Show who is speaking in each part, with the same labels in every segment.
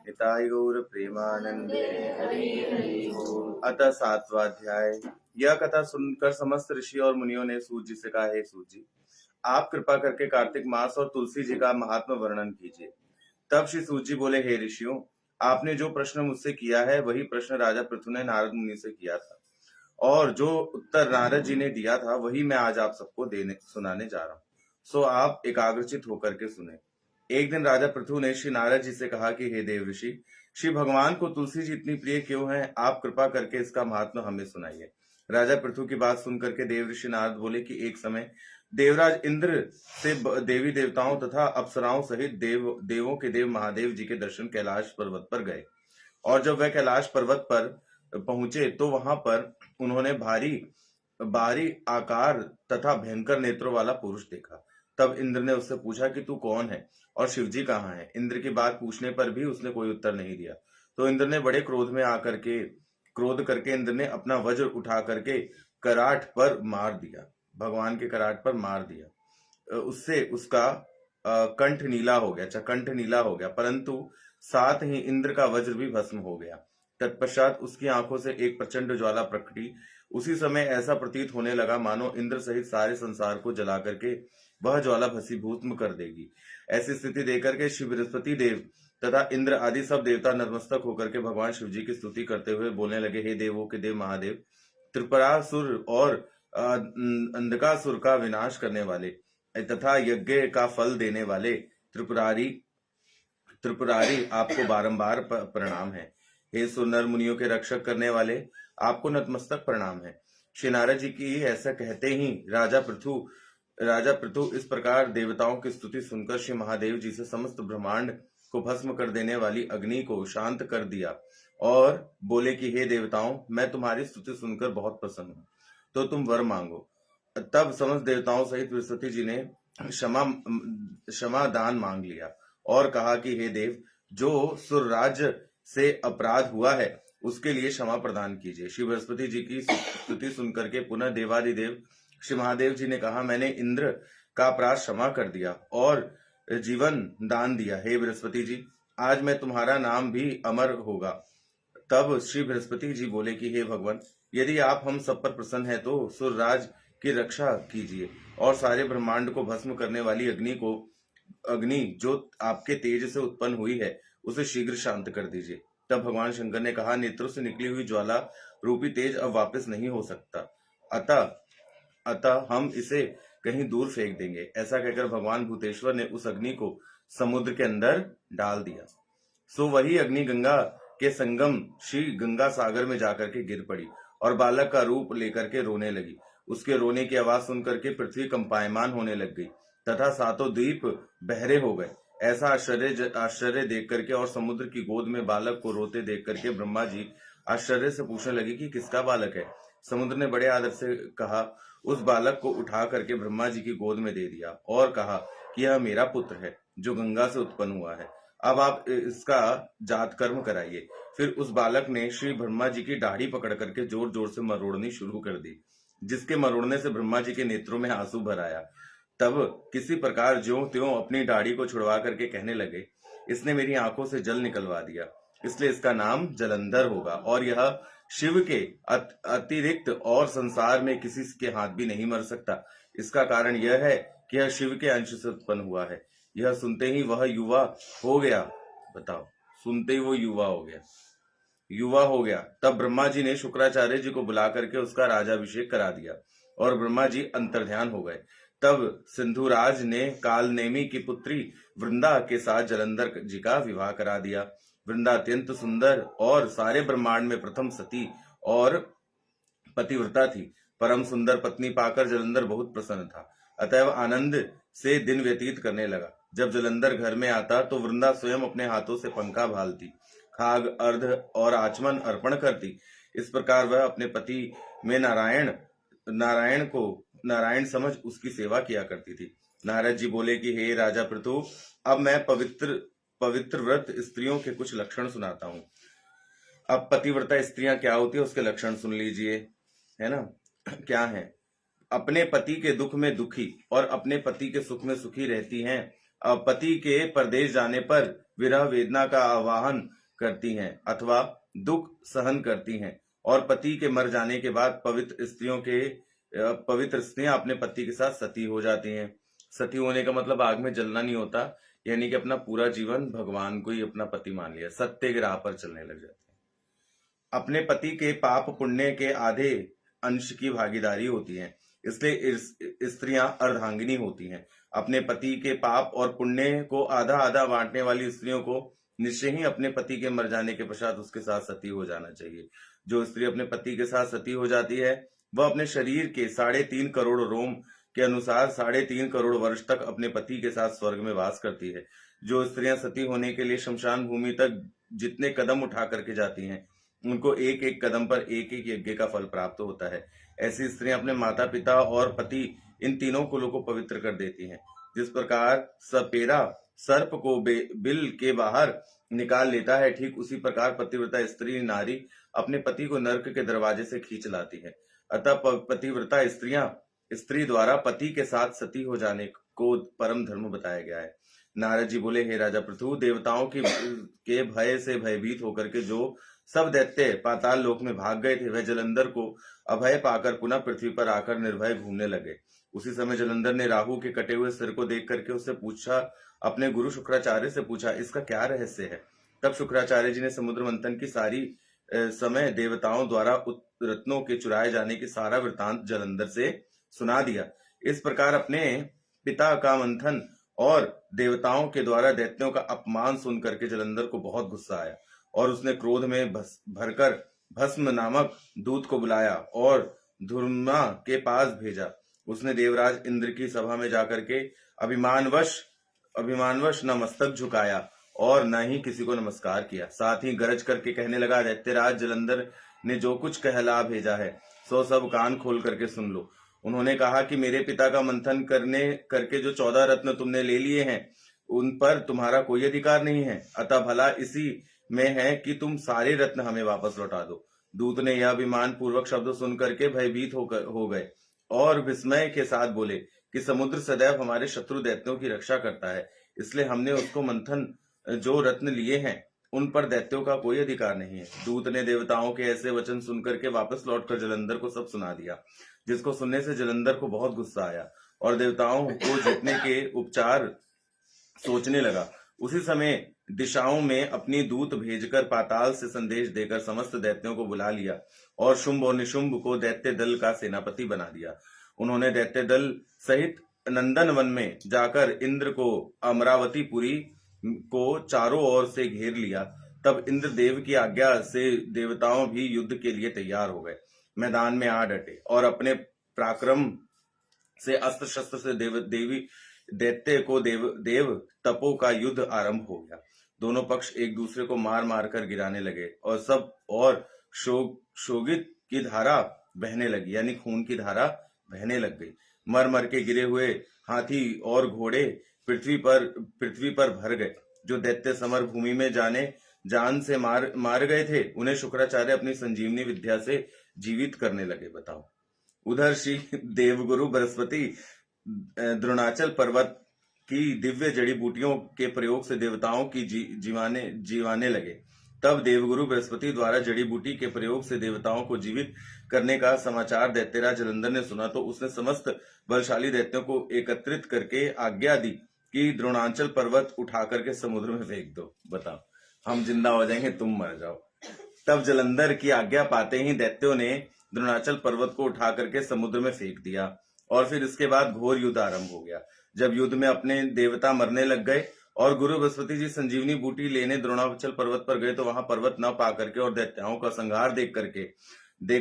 Speaker 1: निताय गौर प्रेमानंदे। अतः 7वां अध्याय। यह कथा सुनकर समस्त ऋषि और मुनियों ने सूत जी से कहा, हे सूत जी, आप कृपा करके कार्तिक मास और तुलसी जी का महात्मा वर्णन कीजिए। तब श्री सूत जी बोले, हे ऋषियों, आपने जो प्रश्न मुझसे किया है वही प्रश्न राजा पृथु ने नारद मुनि से किया था, और जो उत्तर नारद जी ने दिया था वही मैं आज आप सबको सुनाने जा रहा हूँ। सो आप एकाग्रचित होकर के सुने। एक दिन राजा पृथु ने श्री नारद जी से कहा कि हे देव ऋषि, श्री भगवान को तुलसी जी इतनी प्रिय क्यों है? आप कृपा करके इसका महात्मा हमें सुनाइए। राजा पृथु की बात सुनकर के देव ऋषि नारद बोले कि एक समय देवराज इंद्र से देवी देवताओं तथा अप्सराओं सहित देवों के देव महादेव जी के दर्शन कैलाश पर्वत पर गए, और जब वह कैलाश पर्वत पर पहुंचे तो वहां पर उन्होंने भारी आकार तथा भयंकर नेत्रों वाला पुरुष देखा। तब इंद्र ने उससे पूछा कि तू कौन है और शिवजी कहाँ है? इंद्र की बात पूछने पर भी उसने कोई उत्तर नहीं दिया। तो इंद्र ने बड़े क्रोध करके इंद्र ने अपना वज्र उठा करके कराट पर मार दिया, भगवान के कराट पर मार दिया। उससे उसका कंठ नीला हो गया, कंठ नीला हो गया, परंतु साथ ही इंद्र का वज्र भी भस्म हो गया। तत्पश्चात उसकी आंखों से एक प्रचंड ज्वाला प्रकटी। उसी समय ऐसा प्रतीत होने लगा मानो इंद्र सहित सारे संसार को जला करके वह ज्वाला भस्मीभूत कर देगी। ऐसी स्थिति देकर के श्री बृहस्पति देव तथा इंद्र आदि सब देवता नतमस्तक होकर के भगवान शिव जी की स्तुति करते हुए बोलने लगे, हे देवों के देव महादेव, त्रिपुरासुर और अंधकासुर का विनाश करने वाले तथा यज्ञ का फल देने वाले त्रिपुरारी आपको बारंबार प्रणाम है। हे सुनर मुनियों के रक्षक करने वाले, आपको नतमस्तक प्रणाम है। श्री नारद जी की ऐसा कहते ही राजा पृथु इस प्रकार देवताओं की स्तुति सुनकर श्री महादेव जी से समस्त ब्रह्मांड को भस्म कर देने वाली अग्नि को शांत कर दिया और बोले कि हे देवताओं, मैं तुम्हारी स्तुति सुनकर बहुत प्रसन्न हूँ, तो तुम वर मांगो। तब समस्त देवताओं सहित बृहस्पति जी ने क्षमा दान मांग लिया और कहा कि हे देव, जो सुरराज्य से अपराध हुआ है उसके लिए क्षमा प्रदान कीजिए। श्री बृहस्पति जी की स्तुति सुनकर के पुनः देवादिदेव श्री महादेव जी ने कहा, मैंने इंद्र का अपराध क्षमा कर दिया और जीवन दान दिया। हे बृहस्पति जी, आज मैं तुम्हारा नाम भी अमर होगा। तब श्री बृहस्पति जी बोले कि हे भगवान, यदि आप हम सब पर प्रसन्न है तो सुरराज की रक्षा कीजिए और सारे ब्रह्मांड को भस्म करने वाली अग्नि जो आपके तेज से उत्पन्न हुई है उसे शीघ्र शांत कर दीजिए। तब भगवान शंकर ने कहा, नेत्रों से निकली हुई ज्वाला रूपी तेज अब वापस नहीं हो सकता, अतः हम इसे कहीं दूर फेंक देंगे। ऐसा कहकर भगवान भूतेश्वर ने उस अग्नि को समुद्र के अंदर डाल दिया। सो वही अग्नि गंगा के संगम श्री गंगा सागर में जाकर के गिर पड़ी और बालक का रूप लेकर के रोने लगी। उसके रोने की आवाज सुनकर के पृथ्वी कंपायमान होने लग गई तथा सातों द्वीप बहरे हो गए। ऐसा आश्चर्य देख करके और समुद्र की गोद में बालक को रोते देख करके ब्रह्मा जी आश्चर्य से पूछने लगे कि किसका बालक है। समुद्र ने बड़े आदर से कहा, उस बालक को उठा करके ब्रह्मा जी की गोद में दे दिया और कहा कि यह मेरा पुत्र है जो गंगा से उत्पन्न हुआ है, अब आप इसका जात कर्म कराइए। फिर उस बालक ने श्री ब्रह्मा जी की दाढ़ी पकड़ करके जोर जोर से मरोड़नी शुरू कर दी, जिसके मरोड़ने से ब्रह्मा जी के नेत्रों में आंसू भर आया। तब किसी प्रकार ज्यों त्यों अपनी दाढ़ी को छुड़वा करके कहने लगे, इसने मेरी आंखों से जल निकलवा दिया, इसलिए इसका नाम जलंधर होगा और यह शिव के अतिरिक्त और संसार में किसी के हाथ भी नहीं मर सकता। इसका कारण यह है कि यह शिव के अंश से उत्पन्न हुआ है। यह सुनते ही वह युवा हो गया। बताओ, सुनते ही वो युवा हो गया। तब ब्रह्मा जी ने शुक्राचार्य जी को बुला करके उसका राजाभिषेक करा दिया और ब्रह्मा जी अंतर्ध्यान हो गए। तब सिंधुराज ने कालनेमी की पुत्री वृंदा के साथ जलंधर जी का विवाह करा दिया। वृंदा अत्यंत सुंदर और सारे ब्रह्मांड में प्रथम सती और पतिव्रता थी। परम सुंदर पत्नी पाकर जलंधर बहुत प्रसन्न था, अतएव आनंद से दिन व्यतीत करने लगा। जब जलंधर घर में आता तो वृंदा स्वयं अपने हाथों से पंखा भालती, खाग अर्ध और आचमन अर्पण करती। इस प्रकार वह अपने पति में नारायण समझ उसकी सेवा किया करती थी। नारद जी बोले कि हे राजा पृथु, अब मैं पवित्र व्रत स्त्रियों के कुछ लक्षण सुनाता हूँ। अब पतिव्रता स्त्रियां क्या होती है उसके लक्षण सुन लीजिए, है ना। क्या है? अपने पति के दुख में दुखी और अपने पति के सुख में सुखी रहती हैं, पति के परदेश जाने पर विरह वेदना का आवाहन करती हैं अथवा दुख सहन करती हैं, और पति के मर जाने के बाद पवित्र स्त्रियां अपने पति के साथ सती हो जाती हैं। सती होने का मतलब आग में जलना नहीं होता, यानी कि अपना पूरा जीवन भगवान को ही अपना पति मान लिया, सत्य के राह पर चलने लग जाते हैं। अपने पति के पाप पुण्य के आधे अंश की भागीदारी होती है, इसलिए स्त्रियां अर्धांगिनी होती हैं। अपने पति के पाप और पुण्य को आधा आधा बांटने वाली स्त्रियों को निश्चय ही अपने पति के मर जाने के पश्चात उसके साथ सती हो जाना चाहिए। जो स्त्री अपने पति के साथ सती हो जाती है वह अपने शरीर के 3.5 करोड़ रोम के अनुसार 3.5 करोड़ वर्ष तक अपने पति के साथ स्वर्ग में वास करती है। जो स्त्रियां सती होने के लिए शमशान भूमि तक जितने कदम उठा करके जाती हैं उनको एक एक कदम पर एक एक यज्ञ का फल प्राप्त होता है। ऐसी स्त्रियां अपने माता पिता और पति इन तीनों कुलों को पवित्र कर देती हैं। जिस प्रकार सपेरा सर्प को बिल के बाहर निकाल लेता है, ठीक उसी प्रकार पतिव्रता स्त्री नारी अपने पति को नरक के दरवाजे से खींच लाती है। अतः पतिव्रता स्त्री द्वारा पति के साथ सती हो जाने को परम धर्म बताया गया है। नारद जी बोले, हे राजा पृथु, देवताओं के भय से भयभीत होकर के जो सब दैत्य पाताल लोक में भाग गए थे, वह जलंधर को अभय पाकर पुनः पृथ्वी पर आकर निर्भय घूमने लगे। उसी समय जलंधर ने राहु के कटे हुए सिर को देख करके उससे पूछा, अपने गुरु शुक्राचार्य से पूछा, इसका क्या रहस्य है। तब शुक्राचार्य जी ने समुद्र मंथन की सारी समय देवताओं द्वारा रत्नों के चुराए जाने की सारा वृतांत जलंधर से सुना दिया। इस प्रकार अपने पिता का मंथन और देवताओं के द्वारा दैत्यों का अपमान सुन करके जलंधर को बहुत गुस्सा आया और उसने क्रोध में भरकर भस्म नामक दूत को बुलाया और धुर्मा के पास भेजा। उसने देवराज इंद्र की सभा में जाकर के अभिमानवश न मस्तक झुकाया और न ही किसी को नमस्कार किया। साथ ही गरज करके कहने लगा, दैत्यराज जलंधर ने जो कुछ कहला भेजा है सो सब कान खोल करके सुन लो। उन्होंने कहा कि मेरे पिता का मंथन करके जो 14 रत्न तुमने ले लिए हैं उन पर तुम्हारा कोई अधिकार नहीं है, अतः भला इसी में है कि तुम सारे रत्न हमें वापस लौटा दो। दूत ने यह अभिमान पूर्वक शब्द सुन करके भयभीत हो गए और विस्मय के साथ बोले कि समुद्र सदैव हमारे शत्रु दैत्यों की रक्षा करता है, इसलिए हमने उसको मंथन जो रत्न लिए हैं उन पर दैत्यों का कोई अधिकार नहीं है। दूत ने देवताओं के ऐसे वचन सुनकर के वापस लौटकर जलंधर को सब सुना दिया, जिसको सुनने से जलंधर को बहुत गुस्सा आया और देवताओं को जीतने के उपचार सोचने लगा। उसी समय दिशाओं में अपनी दूत भेजकर पाताल से संदेश देकर समस्त दैत्यों को बुला लिया और शुंभ और निशुंभ को दैत्य दल का सेनापति बना दिया। उन्होंने दैत्य दल सहित नंदन वन में जाकर इंद्र को अमरावतीपुरी को चारों ओर से घेर लिया। तब इंद्र देव की आज्ञा से देवताओं भी युद्ध के लिए तैयार हो गए, मैदान में आ डटे और अपने पराक्रम से अस्त्र शस्त्र से दैत्य को देव तपो का युद्ध आरंभ हो गया। दोनों पक्ष एक दूसरे को मार मार कर गिराने लगे और शोगित की धारा बहने लगी, यानी खून की धारा बहने लग गई। मर मर के गिरे हुए हाथी और घोड़े पृथ्वी पर भर गए। जो दैत्य समर भूमि में जान से मार गए थे उन्हें शुक्राचार्य अपनी संजीवनी विद्या से जीवित करने लगे। बताओ, उधर श्री देवगुरु बृहस्पति द्रोणाचल पर्वत की दिव्य जड़ी बूटियों के प्रयोग से देवताओं की जीवाने लगे। तब देवगुरु बृहस्पति द्वारा जड़ी बूटी के प्रयोग से देवताओं को जीवित करने का समाचार दैत्यराज जलंधर ने सुना तो उसने समस्त बलशाली दैत्यों को एकत्रित करके आज्ञा दी कि द्रोणाचल पर्वत उठा करके समुद्र में फेंक दो। बताओ, हम जिंदा हो जाएंगे, तुम मर जाओ। तब जलंधर की आज्ञा पाते ही दैत्यों ने द्रोणाचल पर्वत को उठा करके समुद्र में फेंक दिया और फिर इसके बाद घोर युद्ध आरंभ हो गया। जब युद्ध में अपने देवता मरने लग गए और गुरु बृहस्पति जी संजीवनी बूटी लेने द्रोणाचल पर्वत पर गए तो वहां पर्वत न पा करके और दैत्यों का संहार देख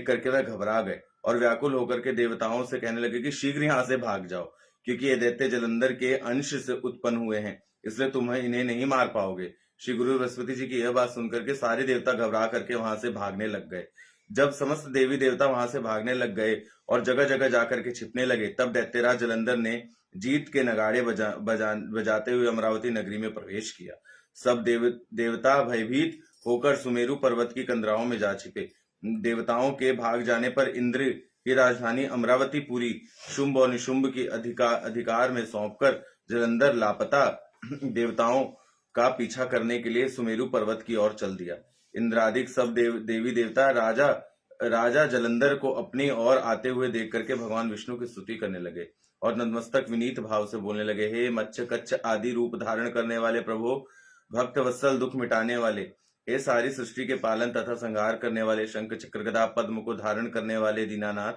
Speaker 1: करके वह घबरा गए और व्याकुल होकर के देवताओं से कहने लगे कि शीघ्र यहाँ से भाग जाओ, क्योंकि ये दैत्य जलंधर के अंश से उत्पन्न हुए हैं, इसलिए तुम्हें इन्हें नहीं मार पाओगे। श्री गुरु बृहस्पति जी की यह बात सुनकर के सारे देवता घबरा करके वहां से भागने लग गए। जब समस्त देवी देवता वहां से भागने लग गए और जगह जगह जाकर के छिपने लगे, तब दैत्यराज जलंधर ने जीत के नगाड़े बजाते हुए अमरावती नगरी में प्रवेश किया। सब देवता भयभीत होकर सुमेरु पर्वत की कंदराओं में जा छिपे। देवताओं के भाग जाने पर इंद्र की राजधानी अमरावतीपुरी शुंभ और निशुंभ की अधिकार में सौंपकर जलंधर लापता देवताओं का पीछा करने के लिए सुमेरु पर्वत की ओर चल दिया। इंद्रादिक सब देवी देवता राजा जलंधर को अपनी ओर आते हुए देख करके भगवान विष्णु की स्तुति करने लगे और नतमस्तक विनीत भाव से बोलने लगे, हे मत्स्य कच्छ आदि रूप धारण करने वाले प्रभु, भक्त वत्सल, दुख मिटाने वाले, हे सारी सृष्टि के पालन तथा संहार करने वाले, शंख चक्र गदा पद्म को धारण करने वाले दीनानाथ,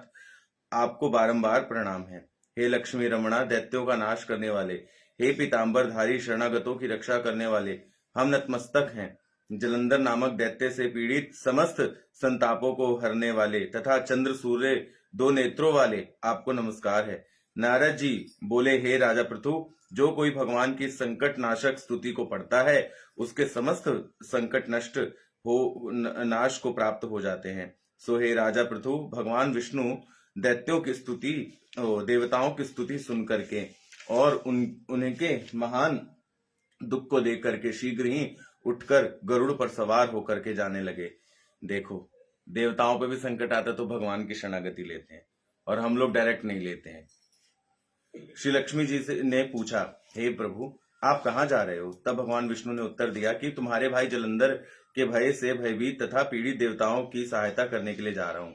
Speaker 1: आपको बारंबार प्रणाम है। हे लक्ष्मी रमणा, दैत्यों का नाश करने वाले, हे पीतांबरधारी, शरणागतों की रक्षा करने वाले, हम नतमस्तक हैं। जलंधर नामक दैत्य से पीड़ित समस्त संतापों को हरने वाले तथा चंद्र सूर्य दो नेत्रों वाले, आपको नमस्कार है। नारद जी बोले, हे राजा पृथु, जो कोई भगवान की संकट नाशक स्तुति को पढ़ता है उसके समस्त संकट नष्ट हो नाश को प्राप्त हो जाते हैं। सो हे राजा पृथु, भगवान विष्णु दैत्यों की स्तुति, देवताओं की स्तुति सुन करके और उनके महान दुख को देख करके शीघ्र ही उठकर गरुड़ पर सवार होकर के जाने लगे। देखो, देवताओं पे भी संकट आता तो भगवान की शरणागति लेते हैं और हम लोग डायरेक्ट नहीं लेते हैं। श्री लक्ष्मी जी ने पूछा, हे प्रभु, आप कहाँ जा रहे हो? तब भगवान विष्णु ने उत्तर दिया कि तुम्हारे भाई जलंधर के भय से भयभीत तथा पीड़ित देवताओं की सहायता करने के लिए जा रहा हूँ।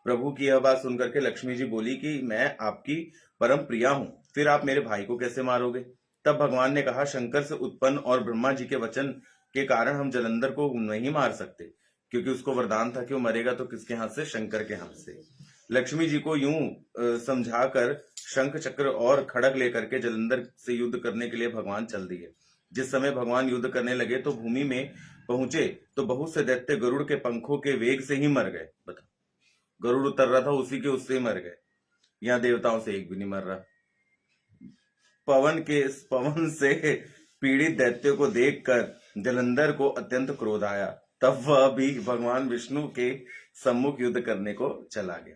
Speaker 1: प्रभु की यह बात सुनकर के लक्ष्मी जी बोली कि मैं आपकी परम प्रिया हूँ, फिर आप मेरे भाई को कैसे मारोगे? तब भगवान ने कहा, शंकर से उत्पन्न और ब्रह्मा जी के वचन के कारण हम जलंधर को नहीं मार सकते, क्योंकि उसको वरदान था कि वो मरेगा तो किसके हाथ से? शंकर के हाथ से। लक्ष्मी जी को यूं समझाकर शंख चक्र और खड़ग लेकर के जलंधर से युद्ध करने के लिए भगवान चल दिए। जिस समय भगवान युद्ध करने लगे तो भूमि में पहुंचे तो बहुत से दैत्य गरुड़ के पंखों के वेग से ही मर गए। बता, गरुड़ उतर रहा था उसी के उससे मर गए। यहाँ देवताओं से एक भी नहीं मर रहा। पवन से पीड़ित दैत्यों को देखकर जलंधर को अत्यंत क्रोध आया। तब वह भी भगवान विष्णु के सम्मुख युद्ध करने को चला गया।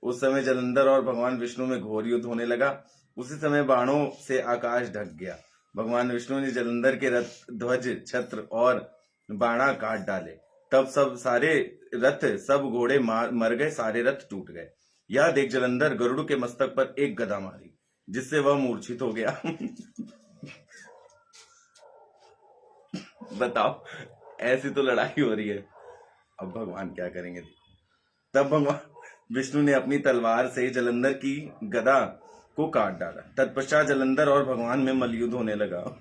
Speaker 1: उस समय जलंधर और भगवान विष्णु में घोर युद्ध होने लगा। उसी समय बाणों से आकाश ढक गया। भगवान विष्णु ने जलंधर के रथ, ध्वज, छत्र और बाणा काट डाले। तब सारे रथ, सब घोड़े मर गए, सारे रथ टूट गए। यह देख जलंधर गरुड़ के मस्तक पर एक गदा मारी, जिससे वह मूर्छित हो गया। बताओ, ऐसी तो लड़ाई हो रही है, अब भगवान क्या करेंगे? तब भगवान विष्णु ने अपनी तलवार से जलंधर की गदा को काट डाला। तत्पश्चात जलंधर और भगवान में मल्लयुद्ध होने लगा।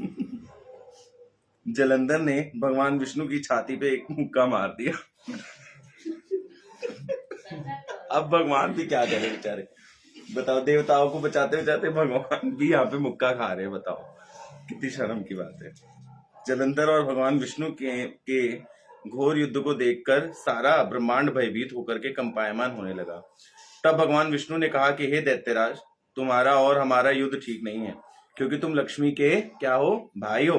Speaker 1: जलंधर ने भगवान विष्णु की छाती पे एक मुक्का मार दिया। अब भगवान भी क्या करे बेचारे? बताओ, देवताओं को बचाते बचाते भगवान भी यहाँ पे मुक्का खा रहे हैं। बताओ, कितनी शर्म की बात है। जलंधर और भगवान विष्णु के घोर युद्ध को देखकर सारा ब्रह्मांड भयभीत होकर के कंपायमान होने लगा। तब भगवान विष्णु ने कहा कि हे दैत्यराज, तुम्हारा और हमारा युद्ध ठीक नहीं है, क्योंकि तुम लक्ष्मी के क्या हो? भाई हो।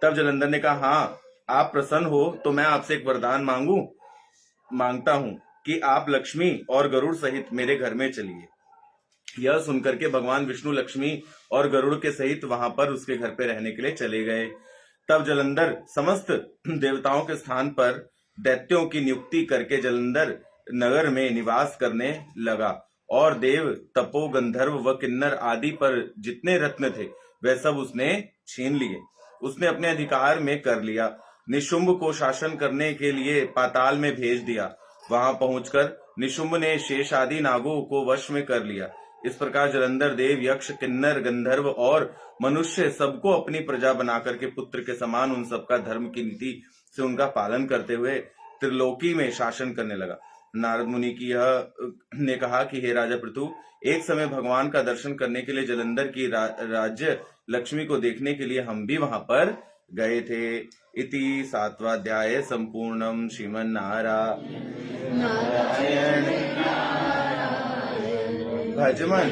Speaker 1: तब जलंधर ने कहा, हाँ, आप प्रसन्न हो तो मैं आपसे एक वरदान मांगता हूँ कि आप लक्ष्मी और गरुड़ सहित मेरे घर में चलिए। यह सुनकर के भगवान विष्णु लक्ष्मी और गरुड़ के सहित वहां पर उसके घर पे रहने के लिए चले गए। तब जलंधर समस्त देवताओं के स्थान पर दैत्यों की नियुक्ति करके जलंधर नगर में निवास करने लगा और देव, तपो, गंधर्व व किन्नर आदि पर जितने रत्न थे वह सब उसने छीन लिए, उसने अपने अधिकार में कर लिया। निशुंभ को शासन करने के लिए पाताल में भेज दिया। वहां पहुंचकर निशुंभ ने शेष आदि नागों को वश में कर लिया। इस प्रकार जलंधर देव, यक्ष, किन्नर, गंधर्व और मनुष्य सबको अपनी प्रजा बनाकर के पुत्र के समान उन सबका धर्म की नीति से उनका पालन करते हुए त्रिलोकी में शासन करने लगा। नारद मुनि की यह ने कहा कि हे राजा पृथु, एक समय भगवान का दर्शन करने के लिए जलंधर की राज्य लक्ष्मी को देखने के लिए हम भी वहां पर गए थे। इति 7वां अध्याय संपूर्णम। श्रीमन्नारायण भजमन